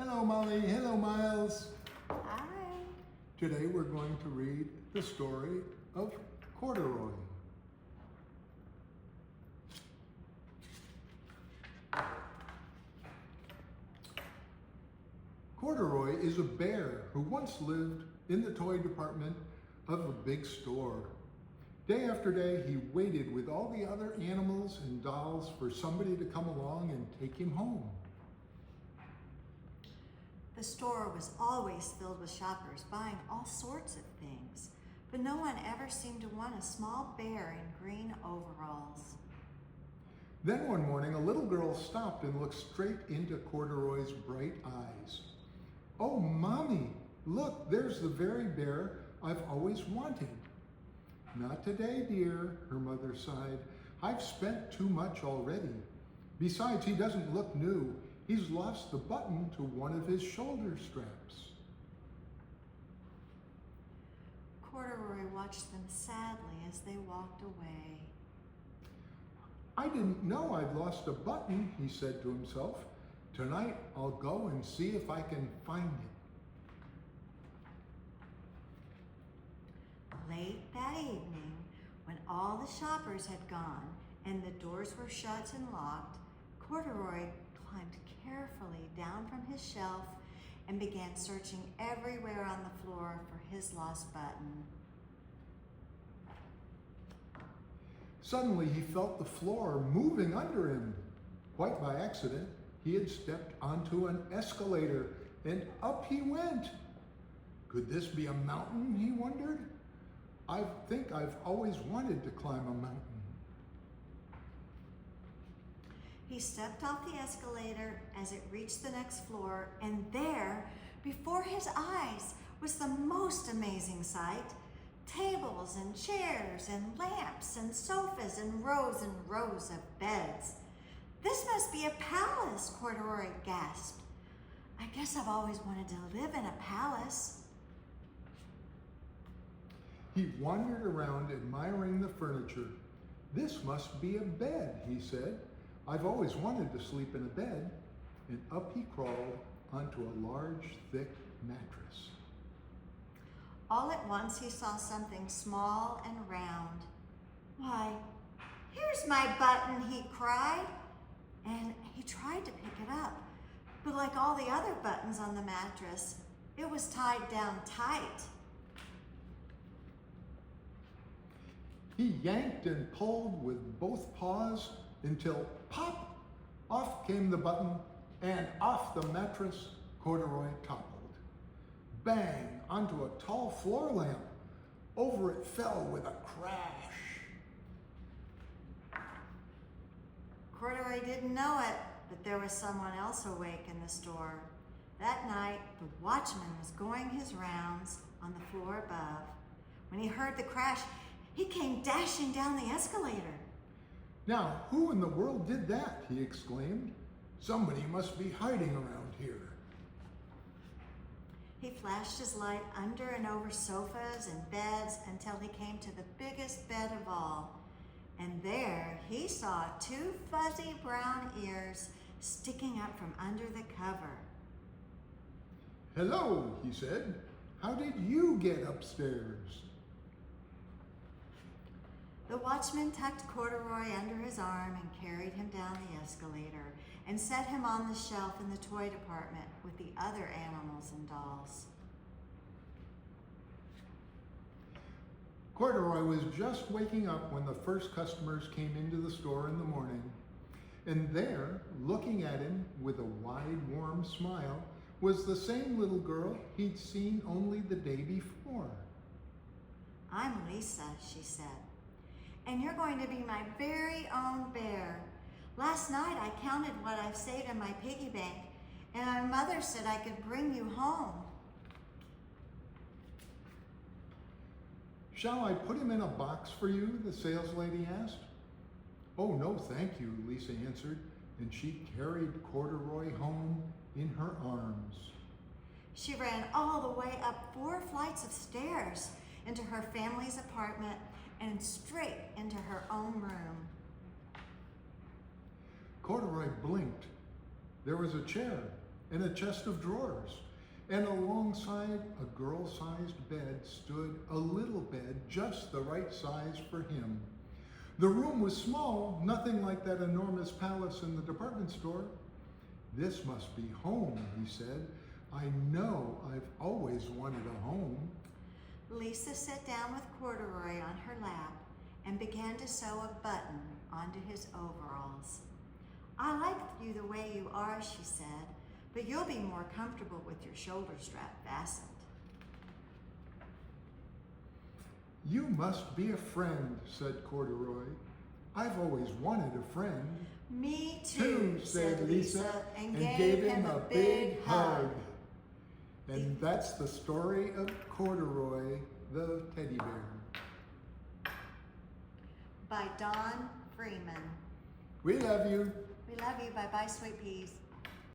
Hello, Molly. Hello, Miles. Hi. Today we're going to read the story of Corduroy. Corduroy is a bear who once lived in the toy department of a big store. Day after day, he waited with all the other animals and dolls for somebody to come along and take him home. The store was always filled with shoppers buying all sorts of things, but no one ever seemed to want a small bear in green overalls. Then one morning, a little girl stopped and looked straight into Corduroy's bright eyes. "Oh, Mommy, look, there's the very bear I've always wanted." "Not today, dear," her mother sighed. "I've spent too much already. Besides, he doesn't look new. He's lost the button to one of his shoulder straps." Corduroy watched them sadly as they walked away. "I didn't know I'd lost a button," he said to himself. "Tonight I'll go and see if I can find it." Late that evening, when all the shoppers had gone and the doors were shut and locked, Corduroy climbed carefully down from his shelf and began searching everywhere on the floor for his lost button. Suddenly he felt the floor moving under him. Quite by accident, he had stepped onto an escalator and up he went. Could this be a mountain, he wondered? I think I've always wanted to climb a mountain. He stepped off the escalator as it reached the next floor, and there, before his eyes, was the most amazing sight. Tables and chairs and lamps and sofas and rows of beds. "This must be a palace," Corduroy gasped. "I guess I've always wanted to live in a palace." He wandered around admiring the furniture. "This must be a bed," he said. "I've always wanted to sleep in a bed." And up he crawled onto a large, thick mattress. All at once he saw something small and round. "Why, here's my button," he cried. And he tried to pick it up, but like all the other buttons on the mattress, it was tied down tight. He yanked and pulled with both paws until pop! Off came the button, and off the mattress Corduroy toppled. Bang! Onto a tall floor lamp. Over it fell with a crash. Corduroy didn't know it, but there was someone else awake in the store. That night, the watchman was going his rounds on the floor above. When he heard the crash, he came dashing down the escalator. "Now, who in the world did that?" he exclaimed. "Somebody must be hiding around here." He flashed his light under and over sofas and beds until he came to the biggest bed of all. And there he saw two fuzzy brown ears sticking up from under the cover. "Hello," he said. "How did you get upstairs?" The watchman tucked Corduroy under his arm and carried him down the escalator and set him on the shelf in the toy department with the other animals and dolls. Corduroy was just waking up when the first customers came into the store in the morning. And there, looking at him with a wide, warm smile, was the same little girl he'd seen only the day before. "I'm Lisa," she said, "and you're going to be my very own bear. Last night I counted what I've saved in my piggy bank, and my mother said I could bring you home." "Shall I put him in a box for you?" the saleslady asked. "Oh, no, thank you," Lisa answered, and she carried Corduroy home in her arms. She ran all the way up 4 flights of stairs into her family's apartment and straight into her own room. Corduroy blinked. There was a chair, and a chest of drawers. And alongside a girl-sized bed stood a little bed just the right size for him. The room was small, nothing like that enormous palace in the department store. "This must be home," he said. "I know I've always wanted a home." Lisa sat down with Corduroy on her lap and began to sew a button onto his overalls. "I like you the way you are," she said, "but you'll be more comfortable with your shoulder strap fastened." "You must be a friend," said Corduroy. "I've always wanted a friend." "Me too," said Lisa, and gave him a big hug. And that's the story of Corduroy, the teddy bear. By Don Freeman. We love you. We love you. Bye-bye, sweet peas.